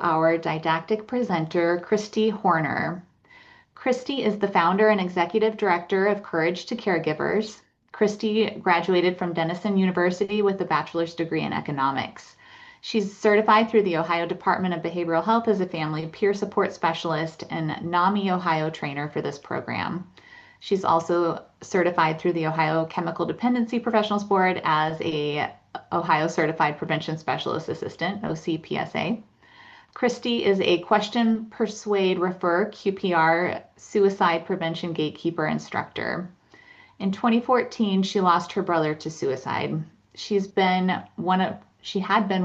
our didactic presenter, Christy Horner. Christy is the founder and executive director of Courage to Caregivers. Christy graduated from Denison University with a bachelor's degree in economics. She's certified through the Ohio Department of Behavioral Health as a family peer support specialist and NAMI Ohio trainer for this program. She's also certified through the Ohio Chemical Dependency Professionals Board as a Ohio Certified Prevention Specialist Assistant, OCPSA. Christy is a question, persuade, refer, QPR suicide prevention gatekeeper instructor. In 2014, she lost her brother to suicide. She had been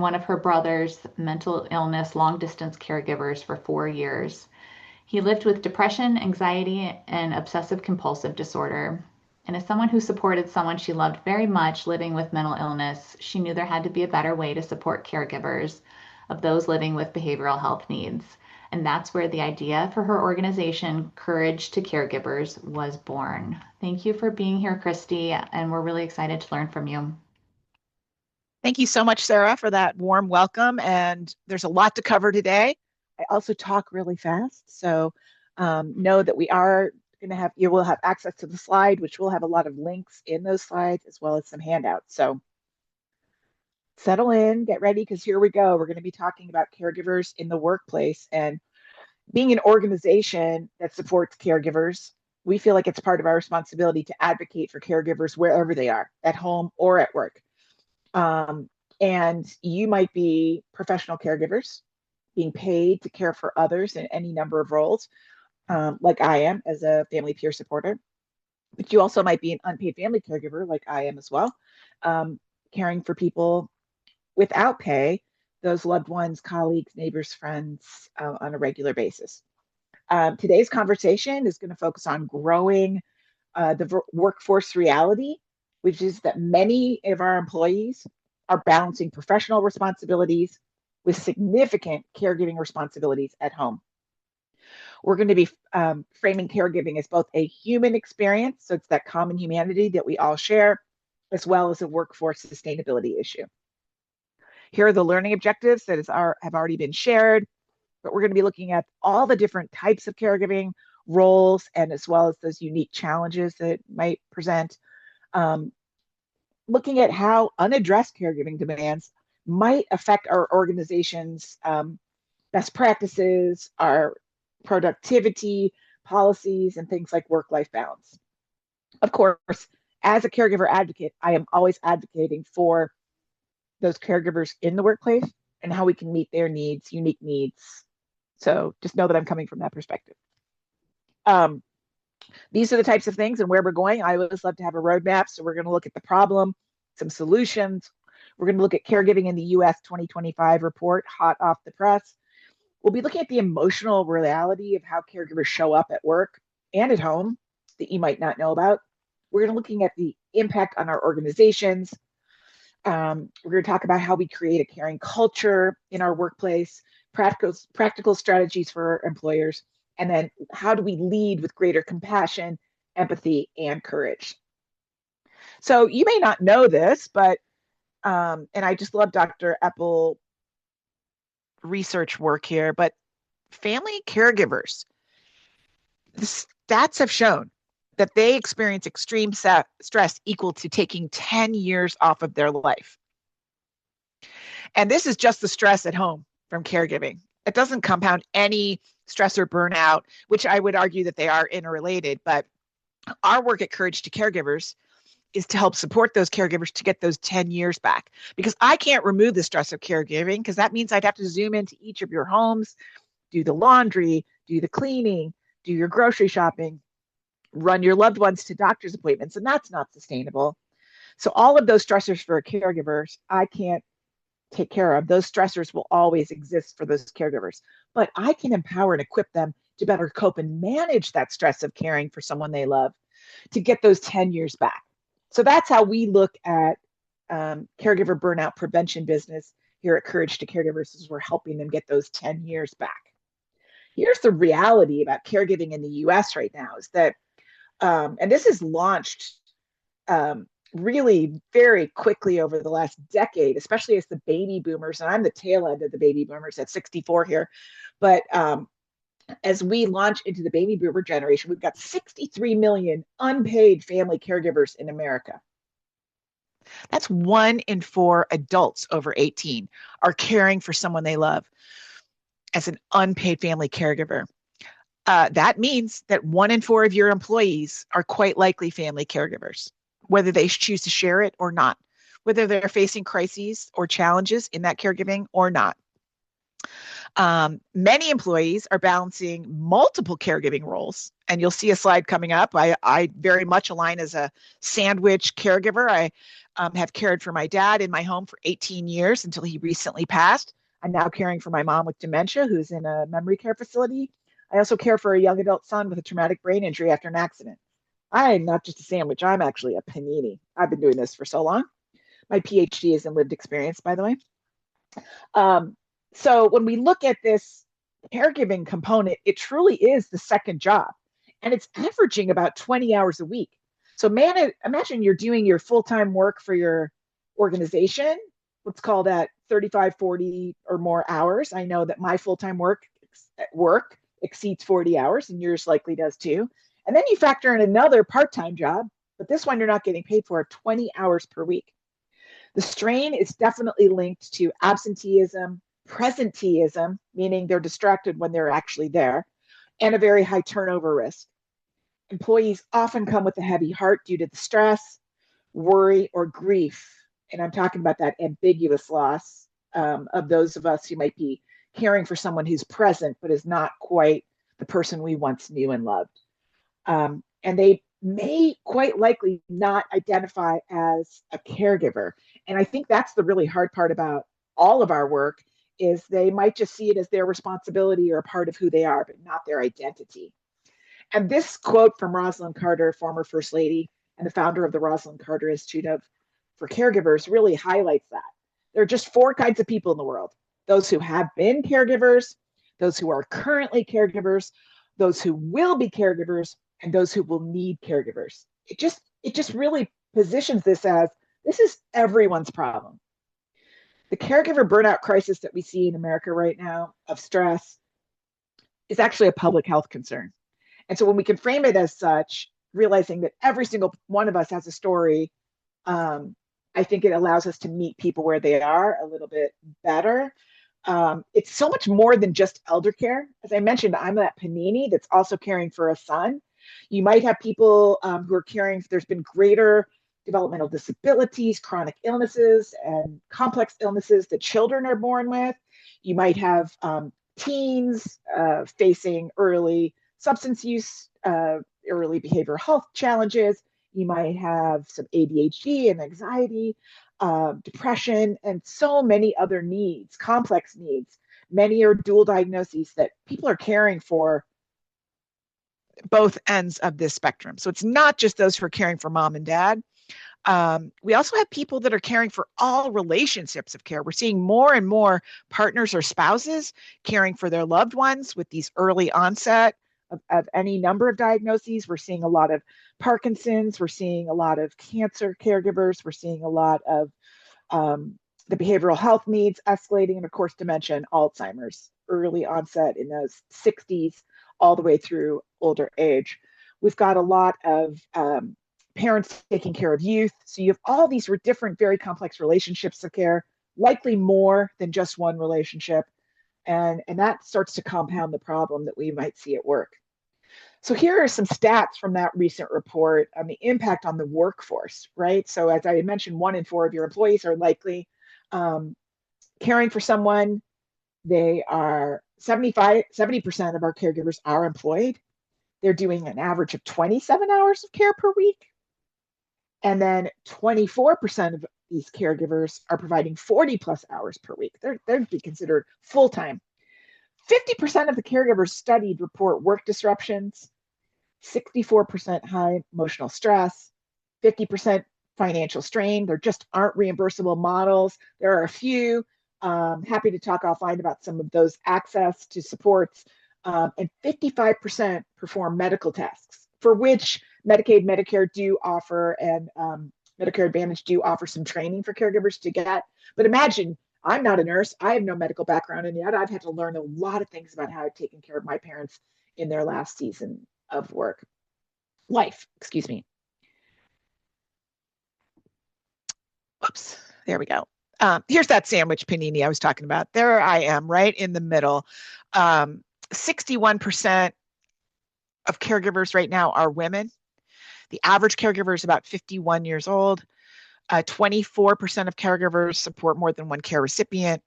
one of her brother's mental illness long distance caregivers for 4 years. He lived with depression, anxiety, and obsessive compulsive disorder. And as someone who supported someone she loved very much living with mental illness, she knew there had to be a better way to support caregivers of those living with behavioral health needs. And that's where the idea for her organization, Courage to Caregivers, was born. Thank you for being here, Christy, and we're really excited to learn from you. Thank you so much, Sarah, for that warm welcome. And there's a lot to cover today. I also talk really fast, so know that we are going to you will have access to the slide, which will have a lot of links in those slides, as well as some handouts. So settle in, get ready, because here we go. We're going to be talking about caregivers in the workplace, and being an organization that supports caregivers, we feel like it's part of our responsibility to advocate for caregivers wherever they are, at home or at work. And you might be professional caregivers being paid to care for others in any number of roles, like I am as a family peer supporter. But you also might be an unpaid family caregiver, like I am as well, caring for people without pay, those loved ones, colleagues, neighbors, friends, on a regular basis. Today's conversation is going to focus on growing the workforce reality, which is that many of our employees are balancing professional responsibilities with significant caregiving responsibilities at home. We're going to be framing caregiving as both a human experience, so it's that common humanity that we all share, as well as a workforce sustainability issue. Here are the learning objectives that have already been shared, but we're going to be looking at all the different types of caregiving roles, and as well as those unique challenges that it might present. Looking at how unaddressed caregiving demands might affect our organization's best practices, our productivity, policies, and things like work-life balance. Of course, as a caregiver advocate, I am always advocating for those caregivers in the workplace and how we can meet their needs, unique needs. So just know that I'm coming from that perspective. These are the types of things and where we're going. I always love to have a roadmap. So we're going to look at the problem, some solutions. We're going to look at caregiving in the US 2025 report, hot off the press. We'll be looking at the emotional reality of how caregivers show up at work and at home that you might not know about. We're going to be looking at the impact on our organizations. We're going to talk about how we create a caring culture in our workplace, practical strategies for our employers, and then how do we lead with greater compassion, empathy, and courage. So you may not know this, but, and I just love Dr. Eppel research work here, but family caregivers, the stats have shown that they experience extreme stress equal to taking 10 years off of their life. And this is just the stress at home from caregiving. It doesn't compound any stress or burnout, which I would argue that they are interrelated. But our work at Courage to Caregivers is to help support those caregivers to get those 10 years back. Because I can't remove the stress of caregiving, because that means I'd have to zoom into each of your homes, do the laundry, do the cleaning, do your grocery shopping, run your loved ones to doctor's appointments, and that's not sustainable. So all of those stressors for caregivers, I can't take care of. Those stressors will always exist for those caregivers, but I can empower and equip them to better cope and manage that stress of caring for someone they love to get those 10 years back. So that's how we look at caregiver burnout prevention business here at Courage to Caregivers, is we're helping them get those 10 years back. Here's the reality about caregiving in the US right now is that, and this is launched really very quickly over the last decade, especially as the baby boomers, and I'm the tail end of the baby boomers at 64 here, but as we launch into the baby boomer generation, we've got 63 million unpaid family caregivers in America. That's 1 in 4 adults over 18 are caring for someone they love as an unpaid family caregiver. That means that 1 in 4 of your employees are quite likely family caregivers, whether they choose to share it or not, whether they're facing crises or challenges in that caregiving or not. Many employees are balancing multiple caregiving roles, and you'll see a slide coming up. I very much align as a sandwich caregiver. I have cared for my dad in my home for 18 years until he recently passed. I'm now caring for my mom with dementia, who's in a memory care facility. I also care for a young adult son with a traumatic brain injury after an accident. I'm not just a sandwich, I'm actually a panini. I've been doing this for so long. My PhD is in lived experience, by the way. So when we look at this caregiving component, it truly is the second job, and it's averaging about 20 hours a week. So imagine you're doing your full-time work for your organization. Let's call that 35, 40 or more hours. I know that my full-time work exceeds 40 hours, and yours likely does too. And then you factor in another part-time job, but this one you're not getting paid for 20 hours per week. The strain is definitely linked to absenteeism, presenteeism, meaning they're distracted when they're actually there, and a very high turnover risk. Employees often come with a heavy heart due to the stress, worry, or grief. And I'm talking about that ambiguous loss of those of us who might be caring for someone who's present but is not quite the person we once knew and loved. And they may quite likely not identify as a caregiver. And I think that's the really hard part about all of our work, is they might just see it as their responsibility or a part of who they are, but not their identity. And this quote from Rosalind Carter, former First Lady and the founder of the Rosalind Carter Institute for Caregivers, really highlights that. There are just 4 kinds of people in the world: those who have been caregivers, those who are currently caregivers, those who will be caregivers, and those who will need caregivers. It just really positions this as, this is everyone's problem. The caregiver burnout crisis that we see in America right now of stress is actually a public health concern. And so when we can frame it as such, realizing that every single one of us has a story, I think it allows us to meet people where they are a little bit better. It's so much more than just elder care. As I mentioned, I'm that panini that's also caring for a son. You might have people who are caring, there's been greater developmental disabilities, chronic illnesses, and complex illnesses that children are born with. You might have teens facing early substance use, early behavioral health challenges. You might have some ADHD and anxiety, depression, and so many other needs, complex needs. Many are dual diagnoses that people are caring for both ends of this spectrum. So it's not just those who are caring for mom and dad. We also have people that are caring for all relationships of care. We're seeing more and more partners or spouses caring for their loved ones with these early onset of any number of diagnoses. We're seeing a lot of Parkinson's. We're seeing a lot of cancer caregivers. We're seeing a lot of the behavioral health needs escalating, and of course, dementia and Alzheimer's, early onset in those 60s all the way through older age. We've got a lot of parents taking care of youth. So you have all these different, very complex relationships of care, likely more than just one relationship. And that starts to compound the problem that we might see at work. So here are some stats from that recent report on the impact on the workforce, right? So as I mentioned, 1 in 4 of your employees are likely caring for someone. They are 70% of our caregivers are employed. They're doing an average of 27 hours of care per week. And then 24% of these caregivers are providing 40 plus hours per week. They're be considered full-time. 50% of the caregivers studied report work disruptions, 64% high emotional stress, 50% financial strain. There just aren't reimbursable models. There are a few. Happy to talk offline about some of those access to supports. And 55% perform medical tasks, for which Medicaid, Medicare do offer and Medicare Advantage do offer some training for caregivers to get. But imagine, I'm not a nurse. I have no medical background, and yet I've had to learn a lot of things about how I've taken care of my parents in their last season of life, excuse me. Oops, there we go. Here's that sandwich panini I was talking about. There I am, right in the middle. 61% of caregivers right now are women. The average caregiver is about 51 years old. 24% of caregivers support more than one care recipient.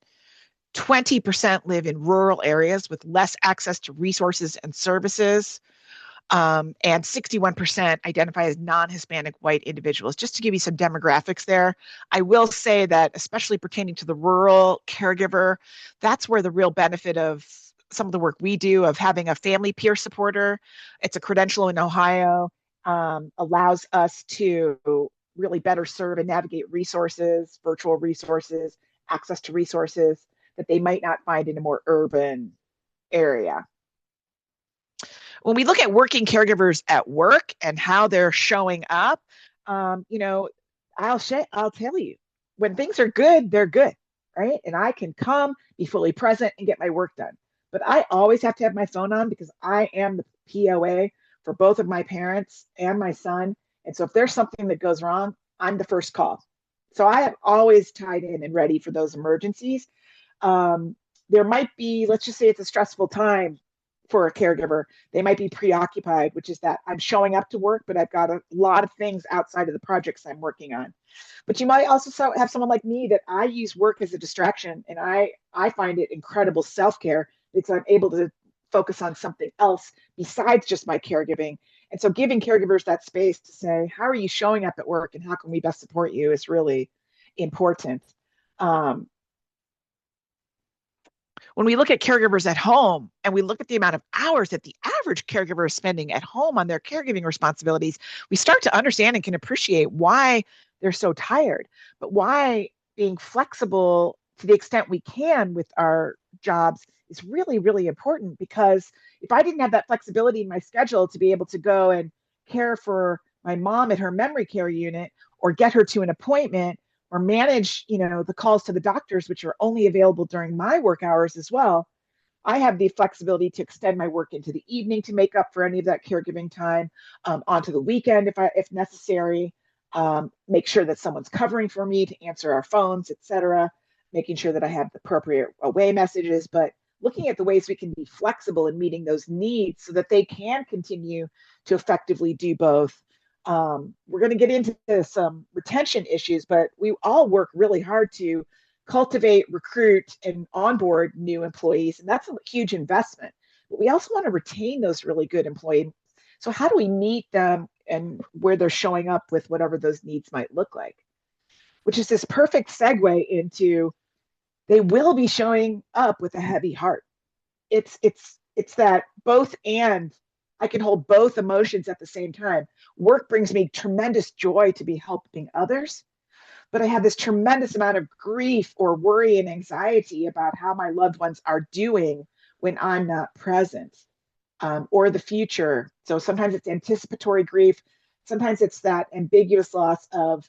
20% live in rural areas with less access to resources and services. And 61% identify as non-Hispanic white individuals. Just to give you some demographics there, I will say that, especially pertaining to the rural caregiver, that's where the real benefit of some of the work we do of having a family peer supporter. It's a credential in Ohio, allows us to really better serve and navigate resources, virtual resources, access to resources that they might not find in a more urban area. When we look at working caregivers at work and how they're showing up, I'll tell you, when things are good, they're good, right? And I can come, be fully present, and get my work done. But I always have to have my phone on because I am the POA for both of my parents and my son. And so if there's something that goes wrong, I'm the first call. So I have always tied in and ready for those emergencies. There might be, let's just say it's a stressful time for a caregiver. They might be preoccupied, which is that I'm showing up to work, but I've got a lot of things outside of the projects I'm working on. But you might also have someone like me that I use work as a distraction, and I find it incredible self-care because I'm able to focus on something else besides just my caregiving. And so giving caregivers that space to say, how are you showing up at work and how can we best support you is really important. When we look at caregivers at home and we look at the amount of hours that the average caregiver is spending at home on their caregiving responsibilities, we start to understand and can appreciate why they're so tired, but why being flexible to the extent we can with our jobs is really, really important. Because if I didn't have that flexibility in my schedule to be able to go and care for my mom at her memory care unit or get her to an appointment or manage, the calls to the doctors, which are only available during my work hours as well, I have the flexibility to extend my work into the evening to make up for any of that caregiving time, onto the weekend if necessary. Make sure that someone's covering for me to answer our phones, etc. Making sure that I have the appropriate away messages, but looking at the ways we can be flexible in meeting those needs so that they can continue to effectively do both. We're going to get into some retention issues, but we all work really hard to cultivate, recruit, and onboard new employees. And that's a huge investment. But we also want to retain those really good employees. So how do we meet them and where they're showing up with whatever those needs might look like? Which is this perfect segue into they will be showing up with a heavy heart. It's that both and. I can hold both emotions at the same time. Work brings me tremendous joy to be helping others, but I have this tremendous amount of grief or worry and anxiety about how my loved ones are doing when I'm not present, or the future. So sometimes it's anticipatory grief. Sometimes it's that ambiguous loss of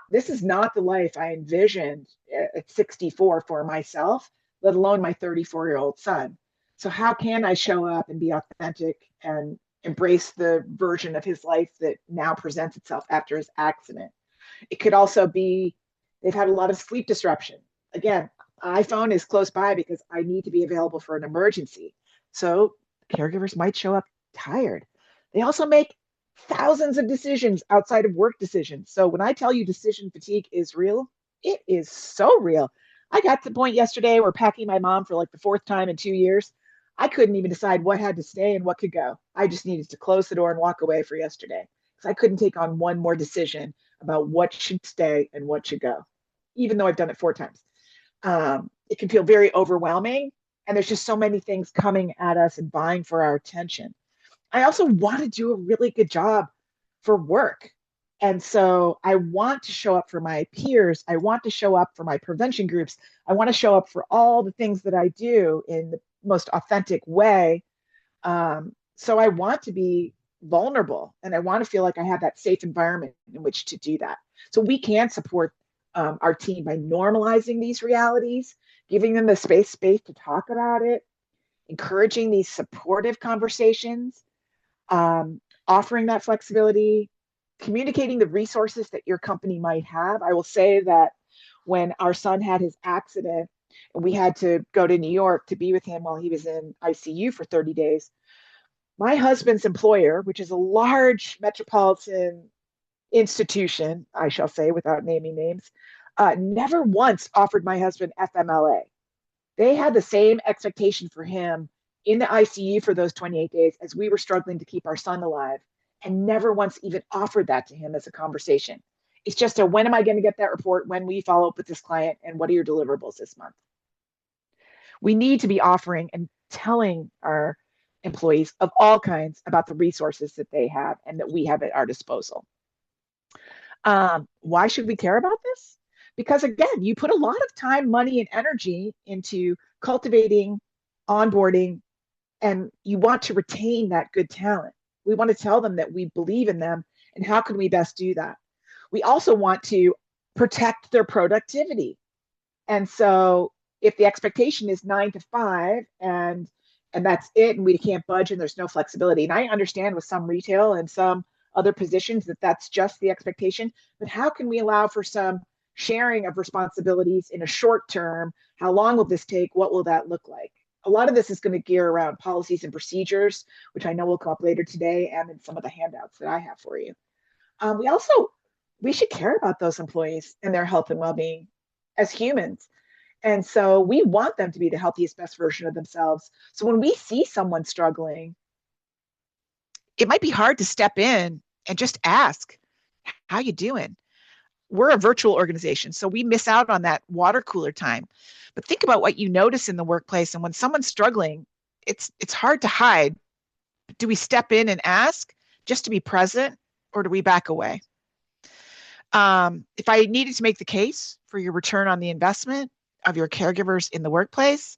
this is not the life I envisioned at 64 for myself, let alone my 34-year-old son. So how can I show up and be authentic and embrace the version of his life that now presents itself after his accident? It could also be they've had a lot of sleep disruption. Again, iPhone is close by because I need to be available for an emergency. So caregivers might show up tired. They also make thousands of decisions outside of work decisions. So when I tell you decision fatigue is real, it is so real. I got to the point yesterday where packing my mom for like the fourth time in 2 years, I couldn't even decide what had to stay and what could go. I just needed to close the door and walk away for yesterday because I couldn't take on one more decision about what should stay and what should go, even though I've done it 4 times. It can feel very overwhelming, and there's just so many things coming at us and vying for our attention. I also want to do a really good job for work. And so I want to show up for my peers. I want to show up for my prevention groups. I want to show up for all the things that I do in the most authentic way. So I want to be vulnerable, and I want to feel like I have that safe environment in which to do that. So we can support our team by normalizing these realities, giving them the space to talk about it, encouraging these supportive conversations, offering that flexibility, communicating the resources that your company might have. I will say that when our son had his accident and we had to go to New York to be with him while he was in ICU for 30 days, my husband's employer, which is a large metropolitan institution, I shall say without naming names, never once offered my husband FMLA. They had the same expectation for him in the ICU for those 28 days as we were struggling to keep our son alive, and never once even offered that to him as a conversation. It's just a, when am I going to get that report? When will you follow up with this client? And what are your deliverables this month? We need to be offering and telling our employees of all kinds about the resources that they have and that we have at our disposal. Why should we care about this? Because again, you put a lot of time, money, and energy into cultivating, onboarding, and you want to retain that good talent. We want to tell them that we believe in them, and how can we best do that? We also want to protect their productivity. And so if the expectation is 9 to 5 and that's it, and we can't budge and there's no flexibility, and I understand with some retail and some other positions that that's just the expectation, but how can we allow for some sharing of responsibilities in a short term? How long will this take? What will that look like? A lot of this is going to gear around policies and procedures, which I know will come up later today and in some of the handouts that I have for you. We should care about those employees and their health and well-being as humans. And so we want them to be the healthiest, best version of themselves. So when we see someone struggling, it might be hard to step in and just ask, how you doing? We're a virtual organization, so we miss out on that water cooler time. But think about what you notice in the workplace. And when someone's struggling, it's hard to hide. Do we step in and ask just to be present, or do we back away? If I needed to make the case for your return on the investment of your caregivers in the workplace,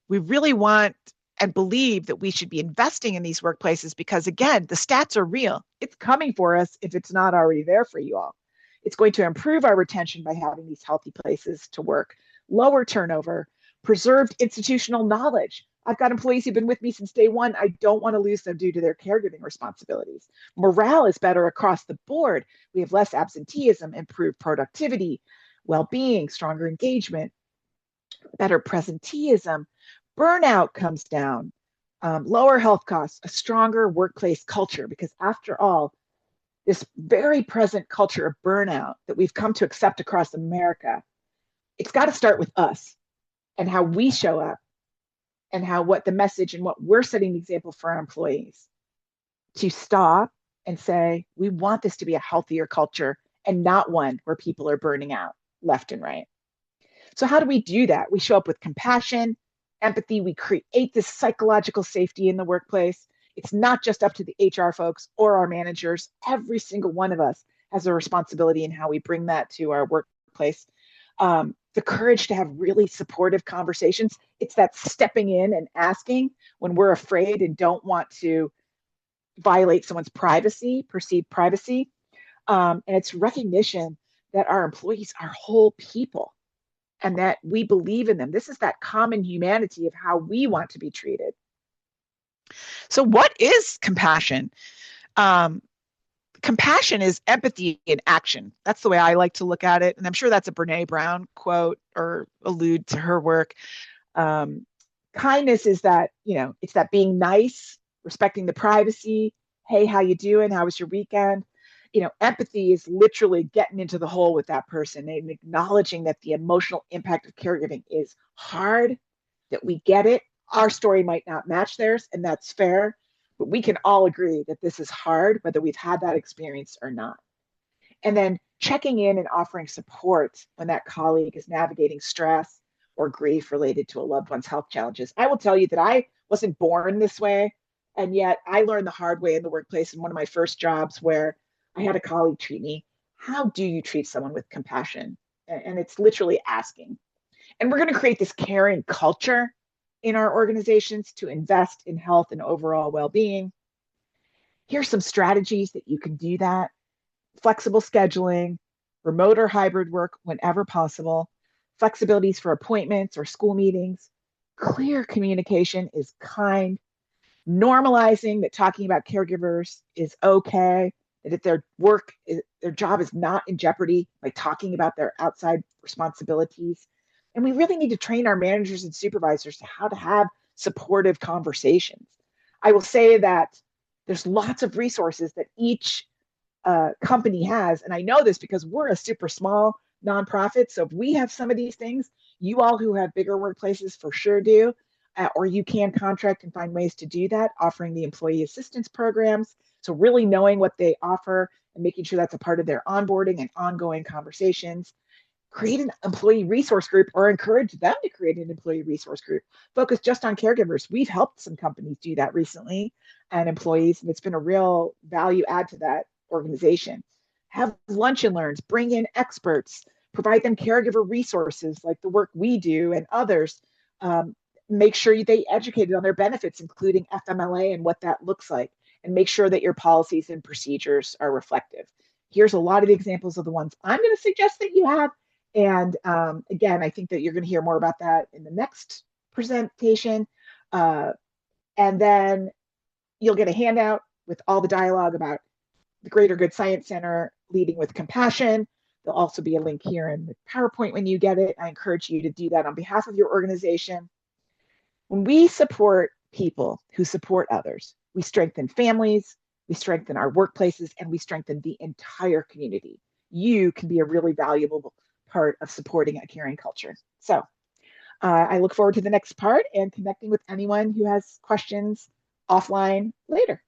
we really want and believe that we should be investing in these workplaces because, again, the stats are real. It's coming for us if it's not already there for you all. It's going to improve our retention by having these healthy places to work, lower turnover, preserved institutional knowledge. I've got employees who've been with me since day one. I don't want to lose them due to their caregiving responsibilities. Morale is better across the board. We have less absenteeism, improved productivity, well-being, stronger engagement, better presenteeism. Burnout comes down, lower health costs, a stronger workplace culture, because after all, this very present culture of burnout that we've come to accept across America, it's got to start with us and how we show up and what the message and what we're setting the example for our employees to stop and say, we want this to be a healthier culture and not one where people are burning out left and right. So how do we do that? We show up with compassion, empathy. We create this psychological safety in the workplace. It's not just up to the HR folks or our managers. Every single one of us has a responsibility in how we bring that to our workplace. The courage to have really supportive conversations. It's that stepping in and asking when we're afraid and don't want to violate someone's privacy, perceived privacy. And it's recognition that our employees are whole people and that we believe in them. This is that common humanity of how we want to be treated. So what is compassion? Compassion is empathy in action. That's the way I like to look at it. And I'm sure that's a Brene Brown quote or allude to her work. Kindness is that, it's that being nice, respecting the privacy. Hey, how you doing? How was your weekend? Empathy is literally getting into the hole with that person and acknowledging that the emotional impact of caregiving is hard, that we get it. Our story might not match theirs, and that's fair, but we can all agree that this is hard, whether we've had that experience or not. And then checking in and offering support when that colleague is navigating stress or grief related to a loved one's health challenges. I will tell you that I wasn't born this way, and yet I learned the hard way in the workplace in one of my first jobs where I had a colleague treat me. How do you treat someone with compassion? And it's literally asking. And we're going to create this caring culture in our organizations to invest in health and overall well-being. Here's some strategies that you can do that. Flexible scheduling, remote or hybrid work whenever possible, flexibilities for appointments or school meetings, clear communication is kind, normalizing that talking about caregivers is okay, that if their job is not in jeopardy by talking about their outside responsibilities. And we really need to train our managers and supervisors to how to have supportive conversations. I will say that there's lots of resources that each company has. And I know this because we're a super small nonprofit. So if we have some of these things, you all who have bigger workplaces for sure do, or you can contract and find ways to do that, offering the employee assistance programs. So really knowing what they offer and making sure that's a part of their onboarding and ongoing conversations. Create an employee resource group or encourage them to create an employee resource group focused just on caregivers. We've helped some companies do that recently and employees, and it's been a real value add to that organization. Have lunch and learns, bring in experts, provide them caregiver resources like the work we do and others. Make sure they educated on their benefits, including FMLA and what that looks like, and make sure that your policies and procedures are reflective. Here's a lot of the examples of the ones I'm going to suggest that you have. And again, I think that you're going to hear more about that in the next presentation. And then you'll get a handout with all the dialogue about the Greater Good Science Center leading with compassion. There'll also be a link here in the PowerPoint when you get it. I encourage you to do that on behalf of your organization. When we support people who support others, we strengthen families, we strengthen our workplaces, and we strengthen the entire community. You can be a really valuable part of supporting a caring culture. So I look forward to the next part and connecting with anyone who has questions offline later.